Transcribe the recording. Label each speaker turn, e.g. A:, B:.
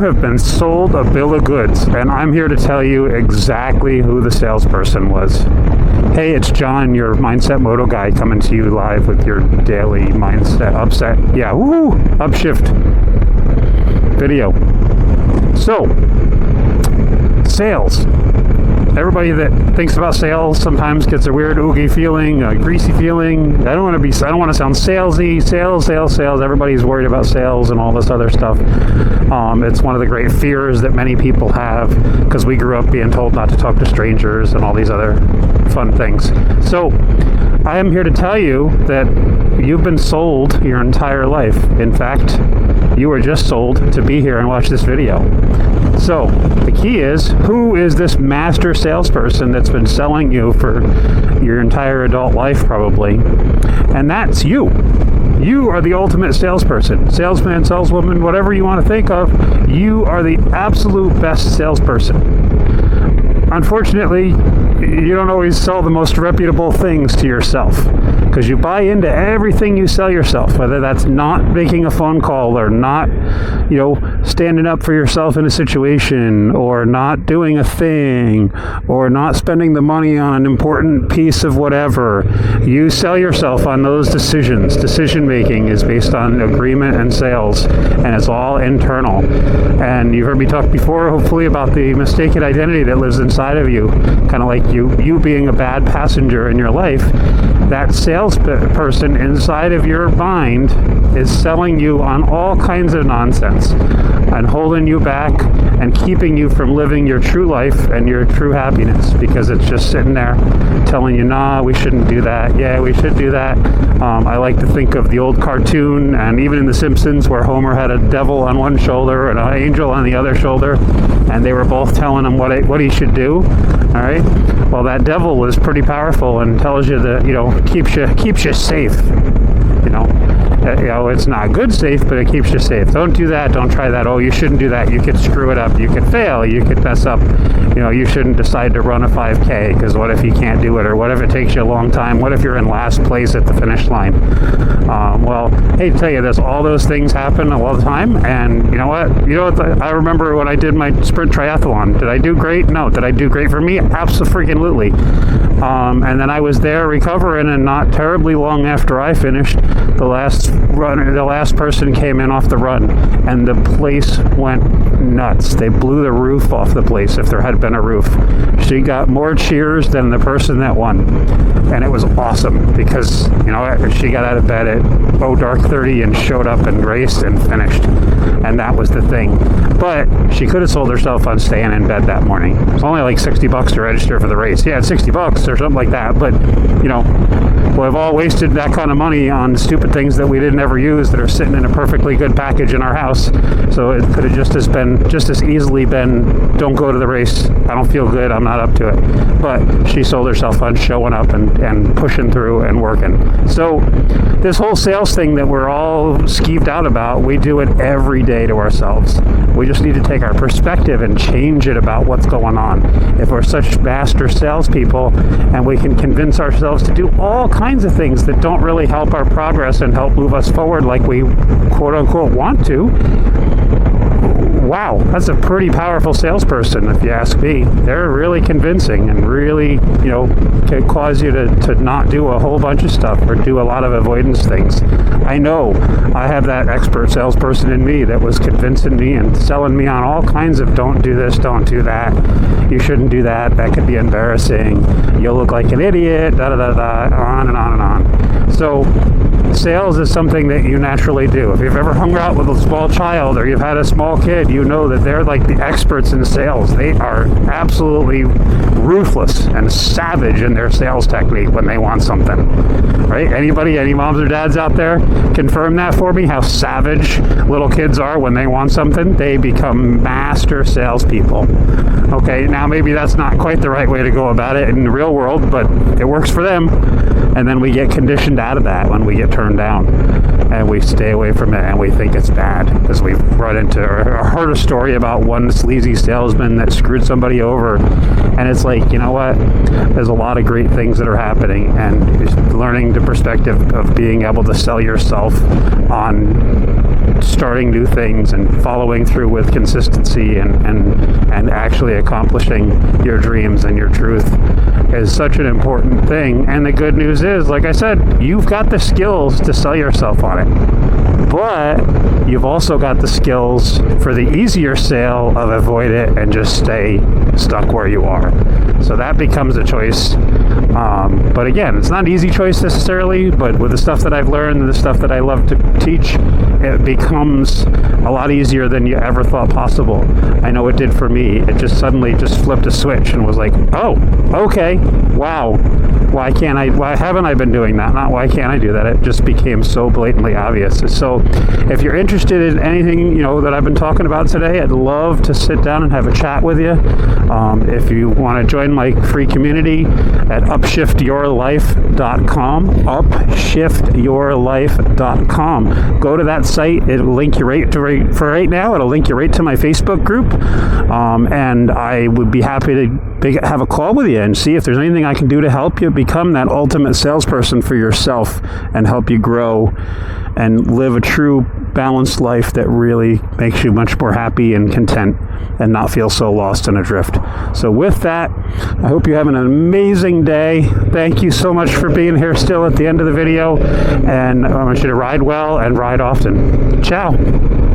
A: you have been sold a bill of goods, and I'm here to tell you exactly who the salesperson was. Hey, it's John, your Mindset Moto guy, coming to you live with your daily mindset Upshift video. So, sales. Everybody that thinks about sales sometimes gets a weird oogie feeling, a greasy feeling. I don't want to sound salesy. Sales. Everybody's worried about sales and all this other stuff. It's one of the great fears that many people have because we grew up being told not to talk to strangers and all these other fun things. So I am here to tell you that you've been sold your entire life. In fact, you were just sold to be here and watch this video. So the key is, who is this master salesperson that's been selling you for your entire adult life probably? And that's you. You are the ultimate salesperson. Salesman, saleswoman, whatever you want to think of, you are the absolute best salesperson. Unfortunately, you don't always sell the most reputable things to yourself because you buy into everything you sell yourself, whether that's not making a phone call or not, standing up for yourself in a situation or not doing a thing or not spending the money on an important piece of whatever. You sell yourself on those decisions. Decision making is based on agreement and sales, and it's all internal. And you've heard me talk before, hopefully, about the mistaken identity that lives inside of you, kind of like you being a bad passenger in your life. That salesperson inside of your mind is selling you on all kinds of nonsense and holding you back and keeping you from living your true life and your true happiness because it's just sitting there telling you, nah, we shouldn't do that. Yeah, we should do that. I like to think of the old cartoon and even in The Simpsons where Homer had a devil on one shoulder and an angel on the other shoulder, and they were both telling him what he should do. All right. Well, that devil is pretty powerful and tells you that, keeps you safe. It's not good safe, but it keeps you safe. Don't do that. Don't try that. Oh, you shouldn't do that. You could screw it up. You could fail. You could mess up. You shouldn't decide to run a 5K because what if you can't do it? Or what if it takes you a long time? What if you're in last place at the finish line? I hate to tell you this, all those things happen all the time. And you know what? I remember when I did my sprint triathlon. Did I do great? No. Did I do great for me? Absolutely. And then I was there recovering, and not terribly long after I finished, the last person came in off the run, and the place went nuts. They blew the roof off the place if there had been a roof. She got more cheers than the person that won. And it was awesome because, she got out of bed at dark 30 and showed up and raced and finished. And that was the thing. But she could have sold herself on staying in bed that morning. It was only like $60 to register for the race. Yeah, it's $60 or something like that. But, we've all wasted that kind of money on stupid things that we didn't ever use that are sitting in a perfectly good package in our house. So it could have just as easily been, don't go to the race. I don't feel good. I'm not up to it. But she sold herself on showing up and pushing through and working. So this whole sales thing that we're all skeeved out about, we do it every day to ourselves. We just need to take our perspective and change it about what's going on. If we're such master salespeople and we can convince ourselves to do all kinds of things that don't really help our progress and help move us forward like we quote unquote want to, wow, that's a pretty powerful salesperson if you ask me. They're really convincing and really, can cause you to not do a whole bunch of stuff or do a lot of avoidance things. I know I have that expert salesperson in me that was convincing me and selling me on all kinds of don't do this, don't do that, you shouldn't do that, that could be embarrassing, you'll look like an idiot, on and on and on. So sales is something that you naturally do. If you've ever hung out with a small child or you've had a small kid, you know that they're like the experts in sales. They are absolutely ruthless and savage in their sales technique when they want something, right? Any moms or dads out there confirm that for me, how savage little kids are when they want something? They become master salespeople. Okay, now maybe that's not quite the right way to go about it in the real world, but it works for them. And then we get conditioned out of that when we get turned down, and we stay away from it, and we think it's bad because we've run into or heard a story about one sleazy salesman that screwed somebody over, and it's like, you know what? There's a lot of great things that are happening, and learning the perspective of being able to sell yourself on starting new things and following through with consistency and actually accomplishing your dreams and your truth is such an important thing. And the good news is, like I said, you've got the skills to sell yourself on it. But you've also got the skills for the easier sale of avoid it and just stay stuck where you are. So that becomes a choice. But again, it's not an easy choice necessarily, but with the stuff that I've learned and the stuff that I love to teach, it becomes a lot easier than you ever thought possible. I know it did for me. It just suddenly just flipped a switch and was like, oh, okay, wow. Why haven't I been doing that? Not why can't I do that? It just became so blatantly obvious. So if you're interested in anything, that I've been talking about today, I'd love to sit down and have a chat with you. If you want to join my free community at upshiftyourlife.com, upshiftyourlife.com. Go to that site. It'll link you for right now. It'll link you right to my Facebook group. And I would be happy to have a call with you and see if there's anything I can do to help you become that ultimate salesperson for yourself and help you grow and live a true balanced life that really makes you much more happy and content and not feel so lost and adrift. So with that, I hope you have an amazing day. Thank you so much for being here still at the end of the video, and I want you to ride well and ride often. Ciao.